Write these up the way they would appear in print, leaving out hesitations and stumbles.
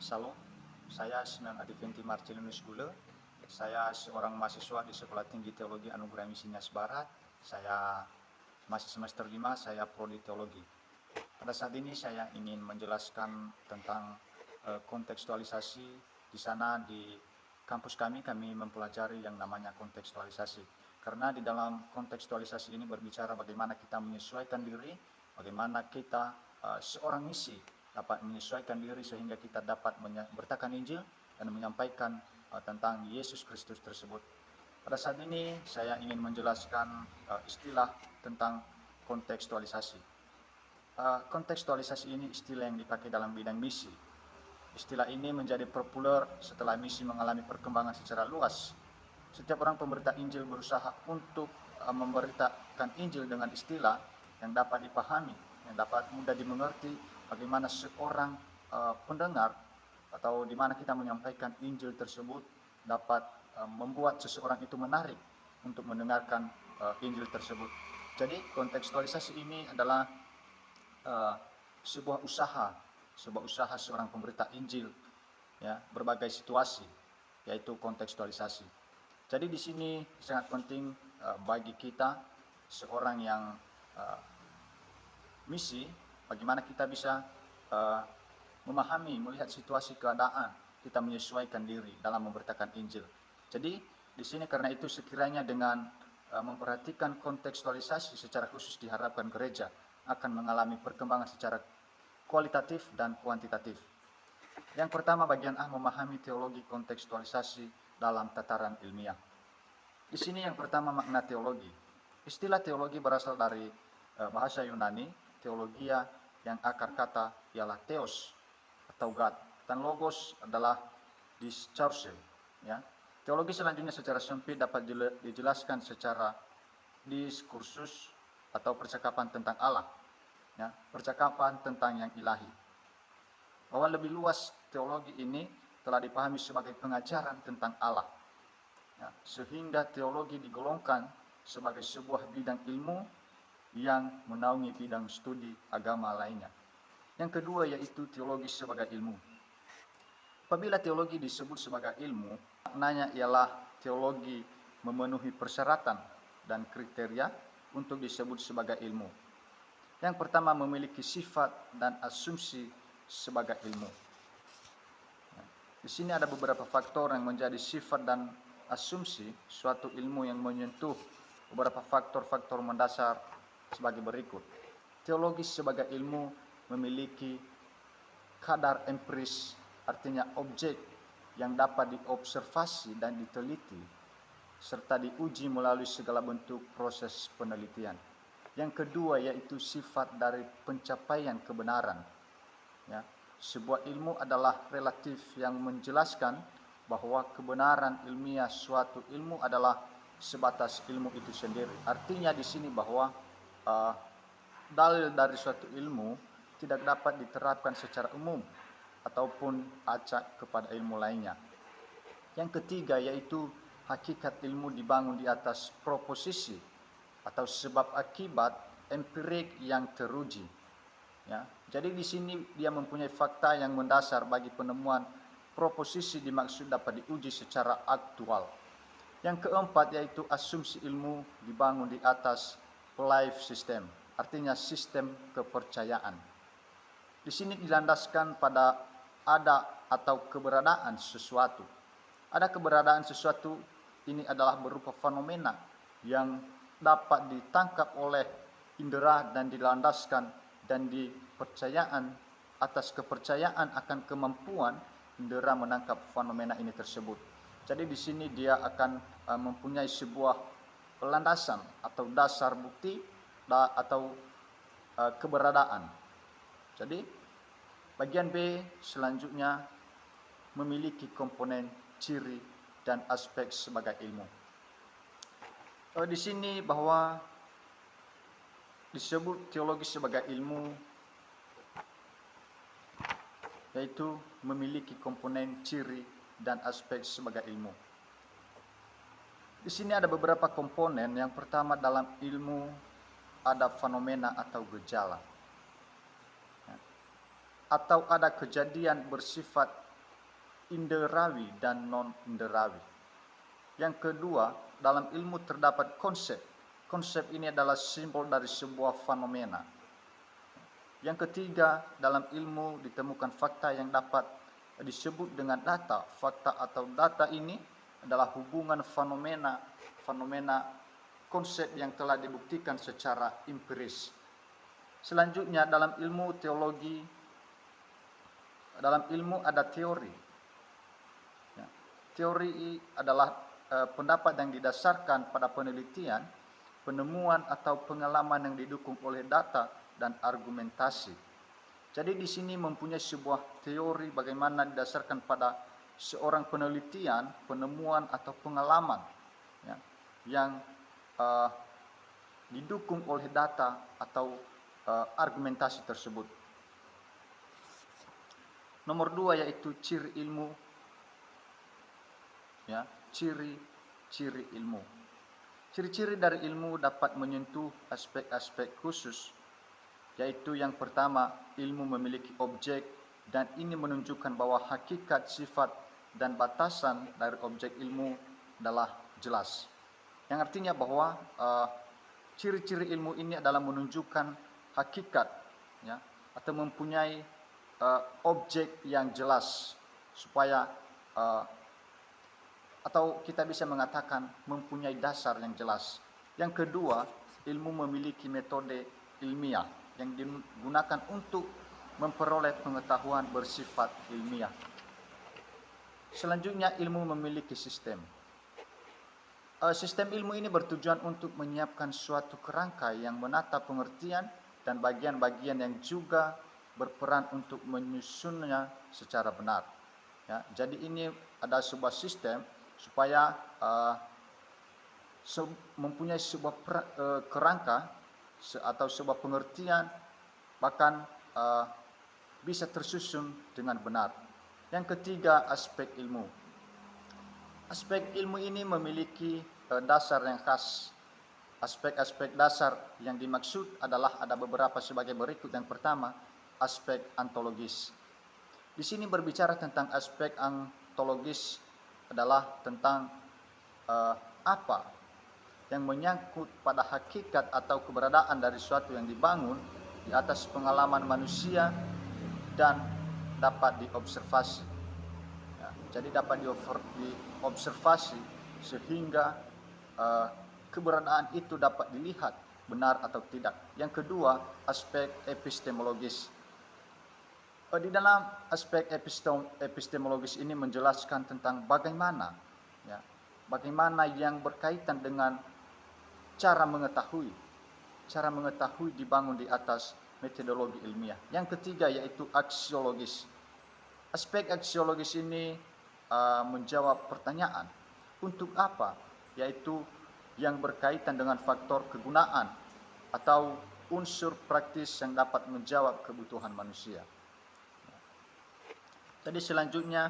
Salam, saya Sinan Adiventi Marcelinus Gule. Saya seorang mahasiswa di Sekolah Tinggi Teologi Anugerah Misi Nias Barat. Saya masih semester 5, saya prodi teologi. Pada saat ini saya ingin menjelaskan tentang kontekstualisasi. Di sana di kampus kami mempelajari yang namanya kontekstualisasi. Karena di dalam kontekstualisasi ini berbicara bagaimana kita menyesuaikan diri, bagaimana kita seorang misi dapat menyesuaikan diri sehingga kita dapat beritakan Injil dan menyampaikan tentang Yesus Kristus tersebut. Pada saat ini saya ingin menjelaskan istilah tentang kontekstualisasi. Kontekstualisasi ini istilah yang dipakai dalam bidang misi. Istilah ini menjadi populer setelah misi mengalami perkembangan secara luas. Setiap orang pemberita Injil berusaha untuk memberitakan Injil dengan istilah yang dapat dipahami, yang dapat mudah dimengerti, bagaimana seorang pendengar atau di mana kita menyampaikan Injil tersebut dapat membuat seseorang itu menarik untuk mendengarkan Injil tersebut. Jadi kontekstualisasi ini adalah sebuah usaha seorang pemberita Injil, ya, berbagai situasi, yaitu kontekstualisasi. Jadi di sini sangat penting bagi kita seorang yang misi, bagaimana kita bisa memahami, melihat situasi keadaan, kita menyesuaikan diri dalam memberitakan Injil. Jadi di sini karena itu sekiranya dengan memperhatikan kontekstualisasi secara khusus diharapkan gereja akan mengalami perkembangan secara kualitatif dan kuantitatif. Yang pertama, bagian A, memahami teologi kontekstualisasi dalam tataran ilmiah. Di sini yang pertama, makna teologi. Istilah teologi berasal dari bahasa Yunani, teologia, yang akar kata ialah theos atau God, dan logos adalah discourse, ya. Teologi selanjutnya secara sempit dapat dijelaskan secara diskursus atau percakapan tentang Allah, ya, percakapan tentang yang ilahi. Bahwa lebih luas teologi ini telah dipahami sebagai pengajaran tentang Allah, ya, sehingga teologi digolongkan sebagai sebuah bidang ilmu yang menaungi bidang studi agama lainnya. Yang kedua yaitu teologi sebagai ilmu. Apabila teologi disebut sebagai ilmu, maknanya ialah teologi memenuhi persyaratan dan kriteria untuk disebut sebagai ilmu. Yang pertama, memiliki sifat dan asumsi sebagai ilmu. Di sini ada beberapa faktor yang menjadi sifat dan asumsi suatu ilmu yang menyentuh beberapa faktor-faktor mendasar sebagai berikut. Teologi sebagai ilmu memiliki kadar empiris, artinya objek yang dapat diobservasi dan diteliti serta diuji melalui segala bentuk proses penelitian. Yang kedua yaitu sifat dari pencapaian kebenaran, ya. Sebuah ilmu adalah relatif yang menjelaskan bahwa kebenaran ilmiah suatu ilmu adalah sebatas ilmu itu sendiri. Artinya di sini bahwa dalil dari suatu ilmu tidak dapat diterapkan secara umum ataupun acak kepada ilmu lainnya. Yang ketiga yaitu hakikat ilmu dibangun di atas proposisi atau sebab akibat empirik yang teruji, ya. Jadi di sini dia mempunyai fakta yang mendasar bagi penemuan proposisi dimaksud dapat diuji secara aktual. Yang keempat yaitu asumsi ilmu dibangun di atas belief system, artinya sistem kepercayaan. Di sini dilandaskan pada ada atau keberadaan sesuatu. Ada keberadaan sesuatu ini adalah berupa fenomena yang dapat ditangkap oleh indera dan dilandaskan dan dipercayaan atas kepercayaan akan kemampuan indera menangkap fenomena ini tersebut. Jadi di sini dia akan mempunyai sebuah landasan atau dasar bukti atau keberadaan. Jadi bagian B selanjutnya memiliki komponen ciri dan aspek sebagai ilmu. Di sini bahwa disebut teologi sebagai ilmu yaitu memiliki komponen ciri dan aspek sebagai ilmu. Di sini ada beberapa komponen. Yang pertama, dalam ilmu ada fenomena atau gejala, atau ada kejadian bersifat inderawi dan non-inderawi. Yang kedua, dalam ilmu terdapat konsep. Konsep ini adalah simbol dari sebuah fenomena. Yang ketiga, dalam ilmu ditemukan fakta yang dapat disebut dengan data. Fakta atau data ini adalah hubungan fenomena konsep yang telah dibuktikan secara empiris. Selanjutnya, dalam ilmu teologi, dalam ilmu ada teori. Ya, teori adalah pendapat yang didasarkan pada penelitian, penemuan atau pengalaman yang didukung oleh data dan argumentasi. Jadi di sini mempunyai sebuah teori bagaimana didasarkan pada seorang penelitian, penemuan atau pengalaman, ya, yang didukung oleh data atau argumentasi tersebut. Nomor 2 yaitu ciri ilmu, ya, ciri-ciri ilmu. Ciri-ciri dari ilmu dapat menyentuh aspek-aspek khusus, yaitu yang pertama, ilmu memiliki objek, dan ini menunjukkan bahwa hakikat, sifat, dan batasan dari objek ilmu adalah jelas. Yang artinya bahwa ciri-ciri ilmu ini adalah menunjukkan hakikat, ya, atau mempunyai objek yang jelas, supaya atau kita bisa mengatakan mempunyai dasar yang jelas. Yang kedua, ilmu memiliki metode ilmiah yang digunakan untuk memperoleh pengetahuan bersifat ilmiah. Selanjutnya, ilmu memiliki sistem. Sistem ilmu ini bertujuan untuk menyiapkan suatu kerangka yang menata pengertian dan bagian-bagian yang juga berperan untuk menyusunnya secara benar. Ya, jadi ini ada sebuah sistem supaya mempunyai sebuah kerangka atau sebuah pengertian, bahkan bisa tersusun dengan benar. Yang ketiga, aspek ilmu. Aspek ilmu ini memiliki dasar yang khas. Aspek-aspek dasar yang dimaksud adalah ada beberapa sebagai berikut. Yang pertama, aspek ontologis. Di sini berbicara tentang aspek ontologis adalah tentang apa yang menyangkut pada hakikat atau keberadaan dari suatu yang dibangun di atas pengalaman manusia dan dapat diobservasi. Ya, jadi dapat diobservasi sehingga keberadaan itu dapat dilihat benar atau tidak. Yang kedua, aspek epistemologis. Di dalam aspek epistemologis ini menjelaskan tentang bagaimana, ya, bagaimana yang berkaitan dengan cara mengetahui dibangun di atas metodologi ilmiah. Yang ketiga yaitu aksiologis. Aspek aksiologis ini menjawab pertanyaan untuk apa, yaitu yang berkaitan dengan faktor kegunaan atau unsur praktis yang dapat menjawab kebutuhan manusia. Jadi selanjutnya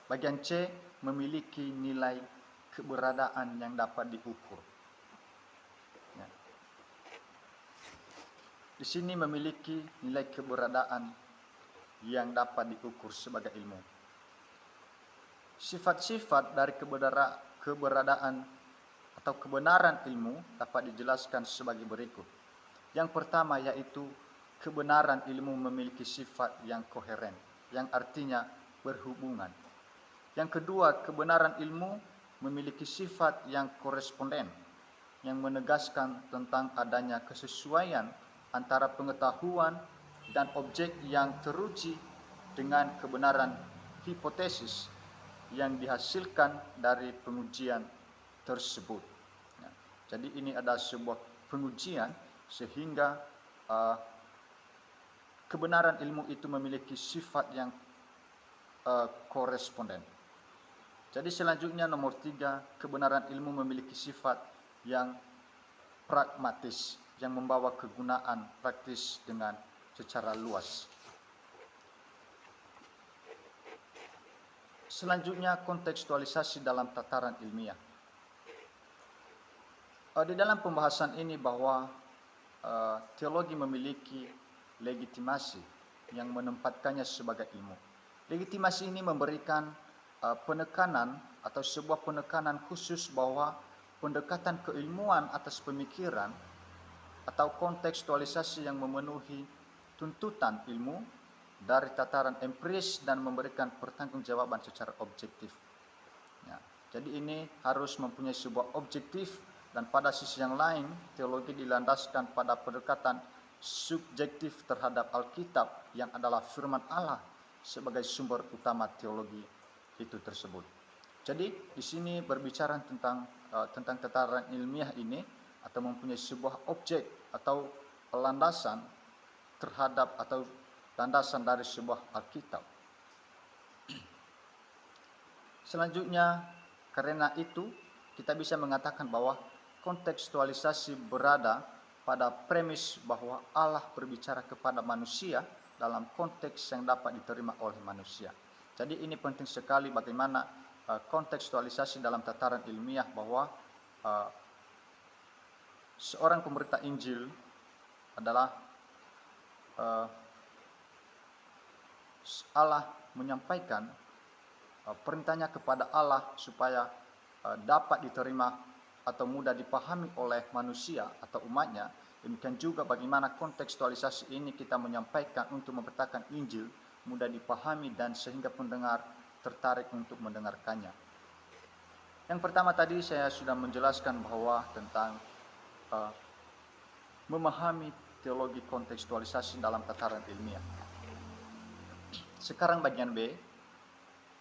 bagian C memiliki nilai keberadaan yang dapat diukur. Ya. Di sini memiliki nilai keberadaan yang dapat diukur sebagai ilmu. Sifat-sifat dari keberadaan atau kebenaran ilmu dapat dijelaskan sebagai berikut. Yang pertama yaitu kebenaran ilmu memiliki sifat yang koheren, yang artinya berhubungan. Yang kedua, kebenaran ilmu memiliki sifat yang koresponden, yang menegaskan tentang adanya kesesuaian antara pengetahuan dan objek yang teruji dengan kebenaran hipotesis yang dihasilkan dari pengujian tersebut. Ya, jadi ini ada sebuah pengujian sehingga kebenaran ilmu itu memiliki sifat yang koresponden. Jadi selanjutnya nomor 3, kebenaran ilmu memiliki sifat yang pragmatis, yang membawa kegunaan praktis dengan secara luas. Selanjutnya kontekstualisasi dalam tataran ilmiah. Di dalam pembahasan ini bahwa teologi memiliki legitimasi yang menempatkannya sebagai ilmu. Legitimasi ini memberikan penekanan atau sebuah penekanan khusus bahwa pendekatan keilmuan atas pemikiran atau kontekstualisasi yang memenuhi tuntutan ilmu dari tataran empiris dan memberikan pertanggungjawaban secara objektif. Ya, jadi ini harus mempunyai sebuah objektif, dan pada sisi yang lain teologi dilandaskan pada pendekatan subjektif terhadap Alkitab yang adalah firman Allah sebagai sumber utama teologi itu tersebut. Jadi di sini berbicara tentang tataran ilmiah ini atau mempunyai sebuah objek atau landasan terhadap atau landasan dari sebuah Alkitab. Selanjutnya, karena itu kita bisa mengatakan bahwa kontekstualisasi berada pada premis bahwa Allah berbicara kepada manusia dalam konteks yang dapat diterima oleh manusia. Jadi ini penting sekali bagaimana kontekstualisasi dalam tataran ilmiah bahwa seorang pemberita Injil adalah Allah menyampaikan perintahnya kepada Allah supaya dapat diterima atau mudah dipahami oleh manusia atau umatnya. Demikian juga bagaimana kontekstualisasi ini kita menyampaikan untuk memberitakan Injil mudah dipahami dan sehingga pendengar tertarik untuk mendengarkannya. Yang pertama tadi saya sudah menjelaskan bahwa tentang memahami teologi kontekstualisasi dalam tataran ilmiah. Sekarang bagian B,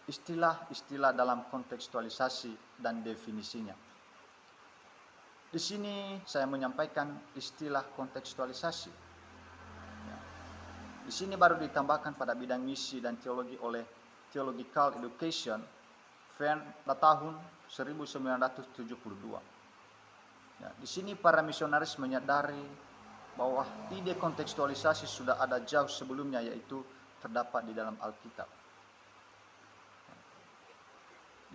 istilah-istilah dalam kontekstualisasi dan definisinya. Di sini saya menyampaikan istilah kontekstualisasi. Di sini baru ditambahkan pada bidang misi dan teologi oleh Theological Education pada tahun 1972. Di sini para misionaris menyadari bahwa ide kontekstualisasi sudah ada jauh sebelumnya, yaitu terdapat di dalam Alkitab.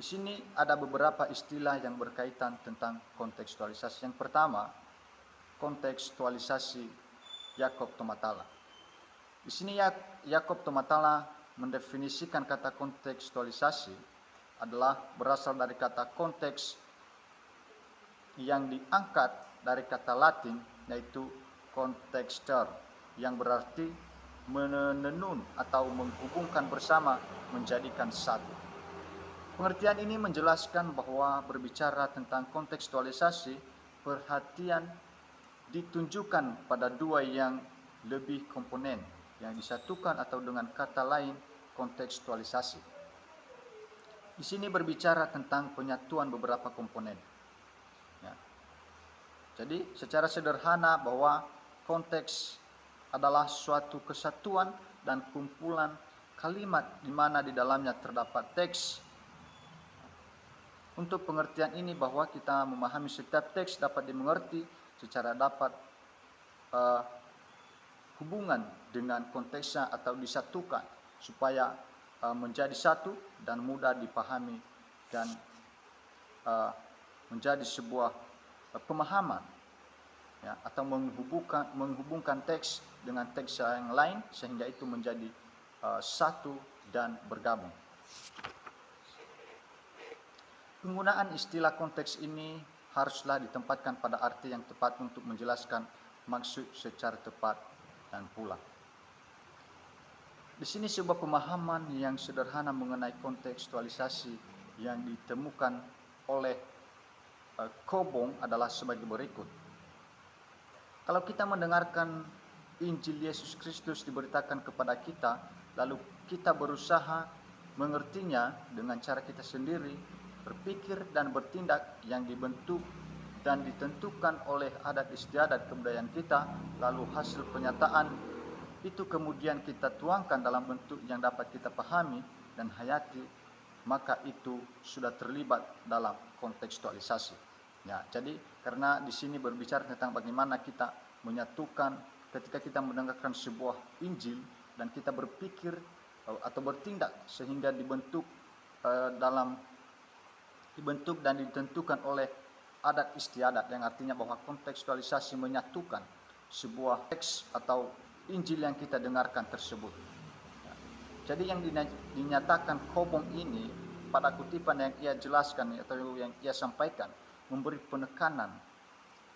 Di sini ada beberapa istilah yang berkaitan tentang kontekstualisasi. Yang pertama, kontekstualisasi Yakob Tomatala. Di sini Yakob Tomatala mendefinisikan kata kontekstualisasi adalah berasal dari kata konteks yang diangkat dari kata Latin, yaitu kontexter, yang berarti menenun atau menghubungkan bersama, menjadikan satu. Pengertian ini menjelaskan bahwa berbicara tentang kontekstualisasi, perhatian ditunjukkan pada dua yang lebih komponen yang disatukan atau dengan kata lain kontekstualisasi. Di sini berbicara tentang penyatuan beberapa komponen. Ya. Jadi secara sederhana bahwa konteks adalah suatu kesatuan dan kumpulan kalimat di mana di dalamnya terdapat teks. Untuk pengertian ini bahwa kita memahami setiap teks dapat dimengerti secara dapat hubungan dengan konteksnya atau disatukan supaya menjadi satu dan mudah dipahami dan menjadi sebuah pemahaman, ya, atau menghubungkan teks dengan teks yang lain sehingga itu menjadi satu dan bergabung. Penggunaan istilah konteks ini haruslah ditempatkan pada arti yang tepat untuk menjelaskan maksud secara tepat dan pula. Di sini sebuah pemahaman yang sederhana mengenai kontekstualisasi yang ditemukan oleh Kobong adalah sebagai berikut. Kalau kita mendengarkan Injil Yesus Kristus diberitakan kepada kita, lalu kita berusaha mengertinya dengan cara kita sendiri, berpikir dan bertindak yang dibentuk dan ditentukan oleh adat istiadat kebudayaan kita, lalu hasil penyataan itu kemudian kita tuangkan dalam bentuk yang dapat kita pahami dan hayati, maka itu sudah terlibat dalam kontekstualisasi. Ya, jadi karena di sini berbicara tentang bagaimana kita menyatukan ketika kita mendengarkan sebuah Injil dan kita berpikir atau bertindak sehingga dibentuk dan ditentukan oleh adat istiadat, yang artinya bahwa kontekstualisasi menyatukan sebuah teks atau Injil yang kita dengarkan tersebut. Jadi yang dinyatakan Kobong ini pada kutipan yang ia jelaskan atau yang ia sampaikan memberi penekanan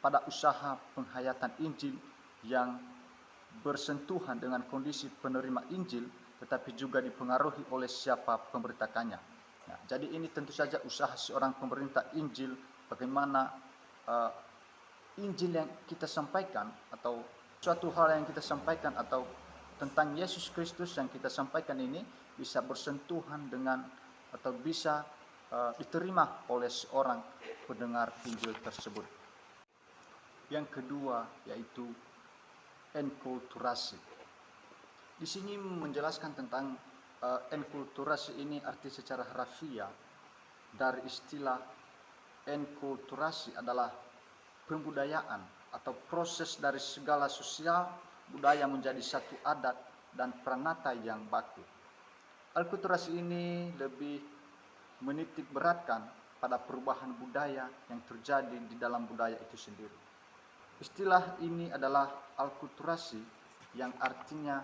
pada usaha penghayatan Injil yang bersentuhan dengan kondisi penerima Injil, tetapi juga dipengaruhi oleh siapa pemberitakannya. Nah, jadi ini tentu saja usaha seorang pemerintah Injil, bagaimana Injil yang kita sampaikan atau suatu hal yang kita sampaikan atau tentang Yesus Kristus yang kita sampaikan ini bisa bersentuhan dengan atau bisa diterima oleh seorang pendengar Injil tersebut. Yang kedua yaitu enkulturasi. Di sini menjelaskan tentang enkulturasi ini arti secara harafiah dari istilah enkulturasi adalah pembudayaan atau proses dari segala sosial budaya menjadi satu adat dan pranata yang baku. Enkulturasi ini lebih menitik beratkan pada perubahan budaya yang terjadi di dalam budaya itu sendiri. Istilah ini adalah alkulturasi yang artinya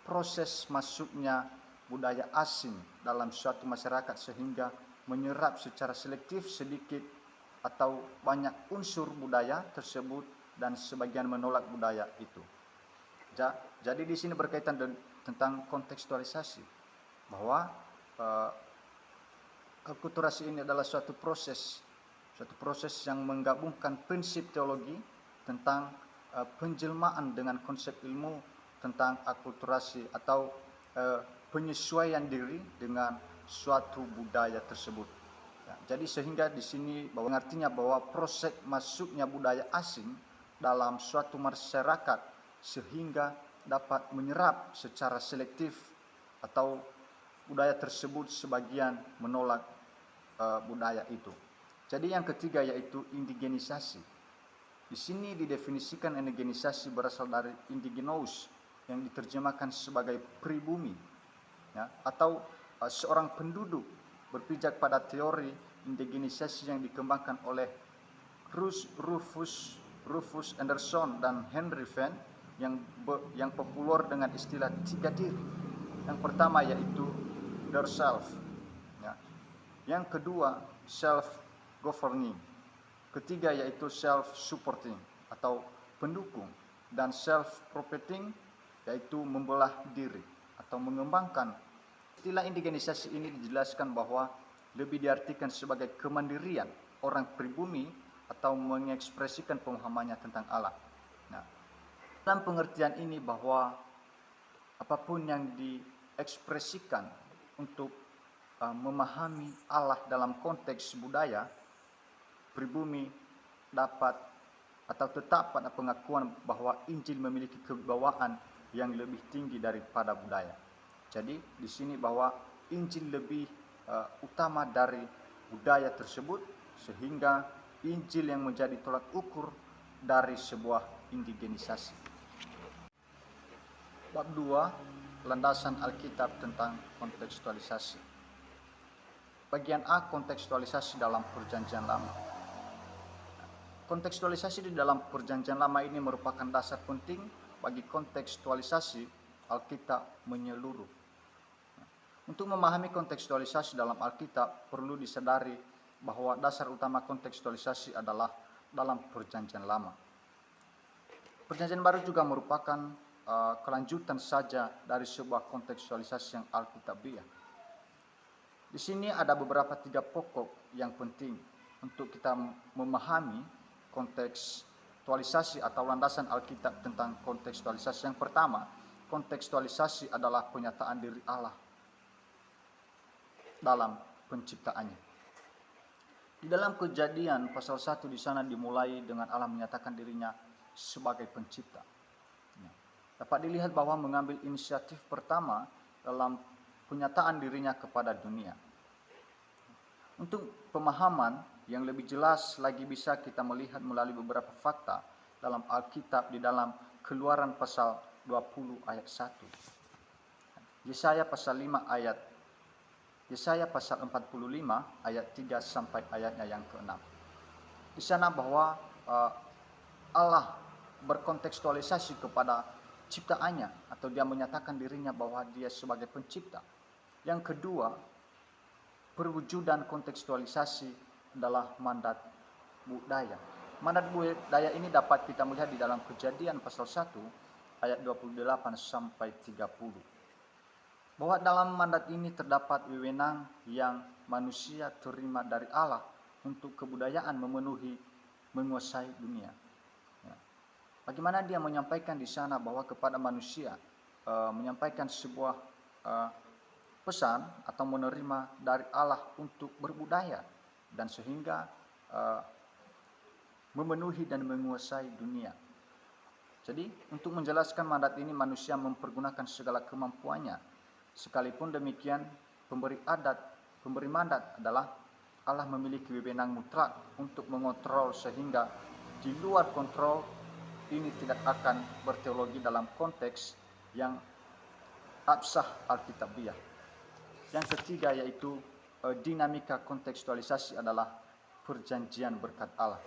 proses masuknya budaya asing dalam suatu masyarakat sehingga menyerap secara selektif sedikit atau banyak unsur budaya tersebut dan sebagian menolak budaya itu. Jadi di sini berkaitan tentang kontekstualisasi bahwa akulturasi ini adalah suatu proses yang menggabungkan prinsip teologi tentang penjelmaan dengan konsep ilmu tentang akulturasi atau penyesuaian diri dengan suatu budaya tersebut. Jadi sehingga di sini bahwa artinya bahwa proses masuknya budaya asing dalam suatu masyarakat sehingga dapat menyerap secara selektif atau budaya tersebut sebagian menolak budaya itu. Jadi yang ketiga yaitu indigenisasi. Di sini didefinisikan indigenisasi berasal dari indigenous yang diterjemahkan sebagai pribumi, ya, atau seorang penduduk, berpijak pada teori indigenisasi yang dikembangkan oleh Rufus Anderson dan Henry Venn yang populer dengan istilah 3 diri. Yang pertama yaitu their self, ya. Yang kedua self-governing. Ketiga yaitu self-supporting atau pendukung, dan self-propagating yaitu membelah diri atau mengembangkan. Istilah indigenisasi ini dijelaskan bahwa lebih diartikan sebagai kemandirian orang pribumi atau mengekspresikan pemahamannya tentang Allah. Nah, dalam pengertian ini bahwa apapun yang diekspresikan untuk memahami Allah dalam konteks budaya, pribumi dapat atau tetap pada pengakuan bahwa Injil memiliki kewibawaan yang lebih tinggi daripada budaya. Jadi di sini bahwa Injil lebih utama dari budaya tersebut, sehingga Injil yang menjadi tolak ukur dari sebuah indigenisasi. Bab 2, landasan Alkitab tentang kontekstualisasi. Bagian A, kontekstualisasi dalam Perjanjian Lama. Kontekstualisasi di dalam Perjanjian Lama ini merupakan dasar penting bagi kontekstualisasi Alkitab menyeluruh. Untuk memahami kontekstualisasi dalam Alkitab, perlu disadari bahwa dasar utama kontekstualisasi adalah dalam Perjanjian Lama. Perjanjian Baru juga merupakan kelanjutan saja dari sebuah kontekstualisasi yang Alkitabiah. Di sini ada beberapa 3 pokok yang penting untuk kita memahami kontekstualisasi atau landasan Alkitab tentang kontekstualisasi. Yang pertama, kontekstualisasi adalah penyataan diri Allah dalam penciptaannya. Di dalam Kejadian pasal 1 di sana dimulai dengan Allah menyatakan dirinya sebagai pencipta. Dapat dilihat bahwa mengambil inisiatif pertama dalam penyataan dirinya kepada dunia. Untuk pemahaman yang lebih jelas lagi bisa kita melihat melalui beberapa fakta dalam Alkitab di dalam Keluaran pasal 20 ayat 1. Yesaya pasal 45 ayat 3 sampai ayatnya yang ke-6. Di sana bahwa Allah berkontekstualisasi kepada ciptaannya, atau dia menyatakan dirinya bahwa dia sebagai pencipta. Yang kedua, perwujudan kontekstualisasi adalah mandat budaya. Mandat budaya ini dapat kita melihat di dalam Kejadian pasal 1 ayat 28 sampai 30. Bahwa dalam mandat ini terdapat wewenang yang manusia terima dari Allah untuk kebudayaan memenuhi, menguasai dunia. Ya. Bagaimana dia menyampaikan di sana bahwa kepada manusia menyampaikan sebuah pesan atau menerima dari Allah untuk berbudaya dan sehingga memenuhi dan menguasai dunia. Jadi untuk menjelaskan mandat ini manusia mempergunakan segala kemampuannya. Sekalipun demikian, pemberi mandat adalah Allah memiliki wewenang mutlak untuk mengontrol, sehingga di luar kontrol ini tidak akan berteologi dalam konteks yang absah alkitabiah. Yang ketiga yaitu dinamika kontekstualisasi adalah perjanjian berkat Allah.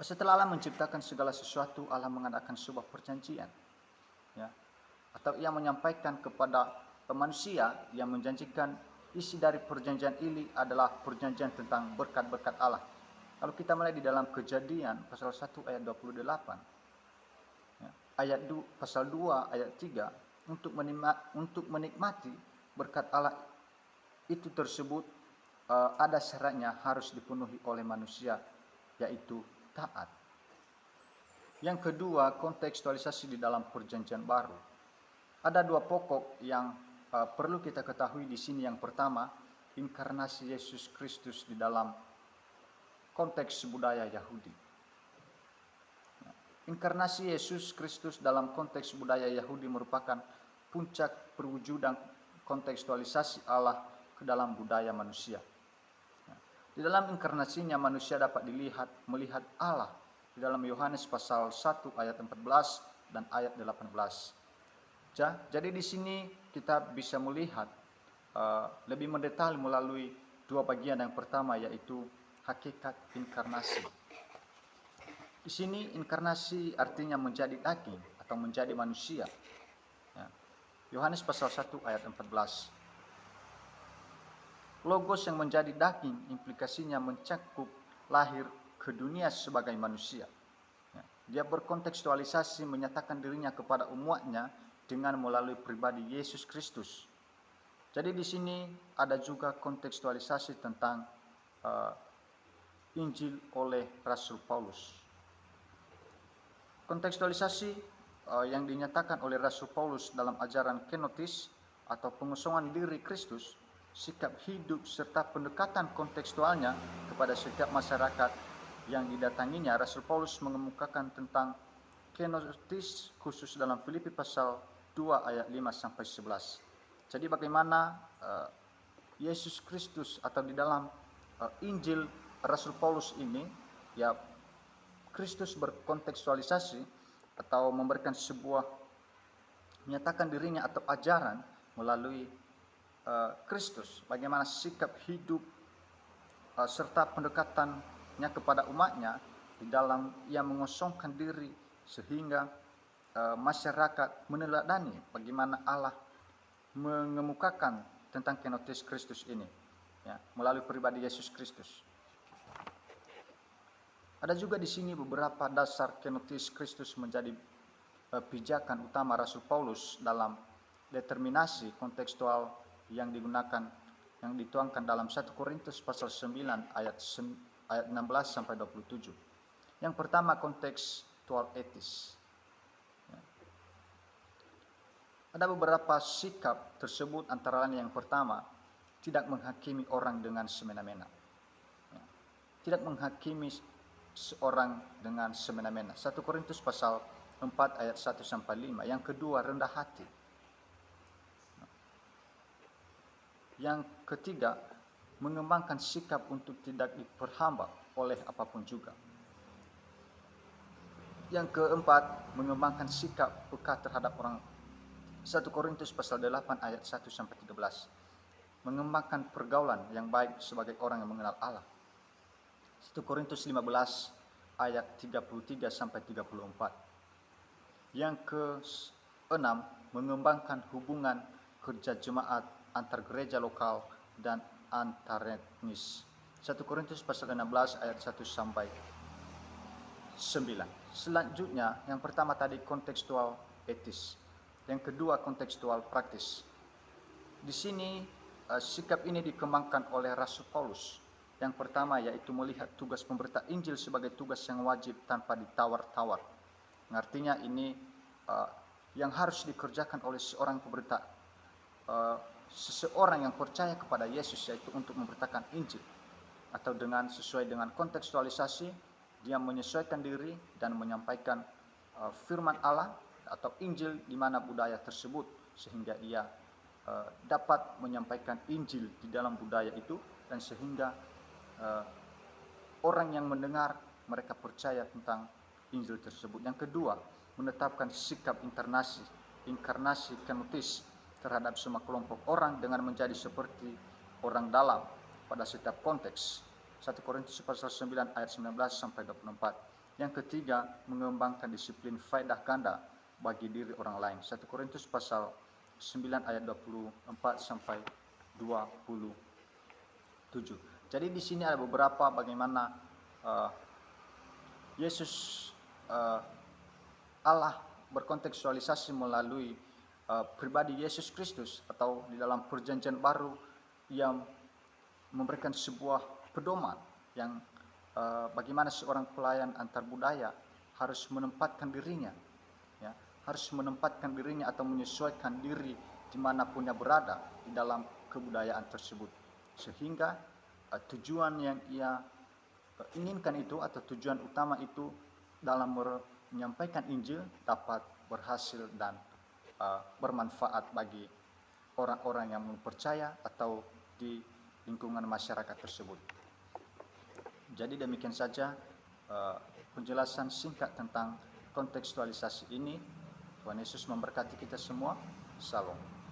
Setelah Allah menciptakan segala sesuatu, Allah mengadakan sebuah perjanjian. Ya. Atau ia menyampaikan kepada manusia yang menjanjikan isi dari perjanjian ini adalah perjanjian tentang berkat-berkat Allah. Kalau kita mulai di dalam Kejadian pasal 1 ayat 28, ya, pasal 2 ayat 3, untuk menikmati berkat Allah itu tersebut ada syaratnya harus dipenuhi oleh manusia, yaitu taat. Yang kedua, kontekstualisasi di dalam perjanjian baru. Ada dua pokok yang perlu kita ketahui di sini. Yang pertama, inkarnasi Yesus Kristus di dalam konteks budaya Yahudi. Inkarnasi Yesus Kristus dalam konteks budaya Yahudi merupakan puncak perwujudan kontekstualisasi Allah ke dalam budaya manusia. Di dalam inkarnasinya manusia dapat melihat Allah di dalam Yohanes pasal 1 ayat 14 dan ayat 18. Jadi di sini kita bisa melihat lebih mendetail melalui dua bagian. Yang pertama yaitu hakikat inkarnasi. Di sini inkarnasi artinya menjadi daging atau menjadi manusia. Yohanes pasal 1 ayat 14. Logos yang menjadi daging implikasinya mencakup lahir ke dunia sebagai manusia. Dia berkontekstualisasi menyatakan dirinya kepada umatnya dengan melalui pribadi Yesus Kristus. Jadi di sini ada juga kontekstualisasi tentang Injil oleh Rasul Paulus. Kontekstualisasi yang dinyatakan oleh Rasul Paulus dalam ajaran kenotis atau pengosongan diri Kristus, sikap hidup serta pendekatan kontekstualnya kepada setiap masyarakat yang didatanginya. Rasul Paulus mengemukakan tentang kenotis khusus dalam Filipi pasal 2 ayat 5 sampai 11. Jadi bagaimana Yesus Kristus atau di dalam Injil Rasul Paulus ini, ya, Kristus berkontekstualisasi atau memberikan sebuah menyatakan dirinya atau ajaran melalui Kristus, bagaimana sikap hidup serta pendekatannya kepada umatnya di dalam ia mengosongkan diri sehingga masyarakat meneladani bagaimana Allah mengemukakan tentang kenotis Kristus ini, ya, melalui pribadi Yesus Kristus. Ada juga di sini beberapa dasar kenotis Kristus menjadi pijakan utama Rasul Paulus dalam determinasi kontekstual yang digunakan, yang dituangkan dalam 1 Korintus pasal 9 ayat 16 sampai 27. Yang pertama, kontekstual etis. Ada beberapa sikap tersebut, antara lain yang pertama, tidak menghakimi orang dengan semena-mena. Tidak menghakimi seorang dengan semena-mena. 1 Korintus pasal 4 ayat 1 sampai 5. Yang kedua, rendah hati. Yang ketiga, mengembangkan sikap untuk tidak diperhamba oleh apapun juga. Yang keempat, mengembangkan sikap peka terhadap orang. 1 Korintus pasal 8 ayat 1 sampai 13. Mengembangkan pergaulan yang baik sebagai orang yang mengenal Allah. 1 Korintus 15 ayat 33 sampai 34. Yang keenam, mengembangkan hubungan kerja jemaat antar gereja lokal dan antar etnis. 1 Korintus pasal 16 ayat 1 sampai 9. Selanjutnya, yang pertama tadi kontekstual etis. Yang kedua kontekstual praktis. Di sini sikap ini dikembangkan oleh Rasul Paulus. Yang pertama yaitu melihat tugas pemberita Injil sebagai tugas yang wajib tanpa ditawar-tawar. Artinya ini yang harus dikerjakan oleh seorang pemberita, seseorang yang percaya kepada Yesus, yaitu untuk memberitakan Injil, atau sesuai dengan kontekstualisasi, dia menyesuaikan diri dan menyampaikan firman Allah atau Injil di mana budaya tersebut, sehingga ia dapat menyampaikan Injil di dalam budaya itu, dan sehingga orang yang mendengar mereka percaya tentang Injil tersebut. Yang kedua, menetapkan sikap inkarnasi kenotis terhadap semua kelompok orang dengan menjadi seperti orang dalam pada setiap konteks. 1 Korintus pasal 9 ayat 19 sampai 24. Yang ketiga, mengembangkan disiplin faedah ganda bagi diri orang lain. 1 Korintus pasal 9 ayat 24 sampai 27. Jadi di sini ada beberapa bagaimana Yesus Allah berkontekstualisasi melalui pribadi Yesus Kristus, atau di dalam perjanjian baru yang memberikan sebuah pedoman yang bagaimana seorang pelayan antar budaya harus menempatkan dirinya, ya, harus menempatkan dirinya atau menyesuaikan diri dimanapun dia berada di dalam kebudayaan tersebut, sehingga tujuan yang ia inginkan itu, atau tujuan utama itu dalam menyampaikan Injil dapat berhasil dan bermanfaat bagi orang-orang yang percaya atau di lingkungan masyarakat tersebut. Jadi demikian saja penjelasan singkat tentang kontekstualisasi ini. Tuhan Yesus memberkati kita semua. Shalom.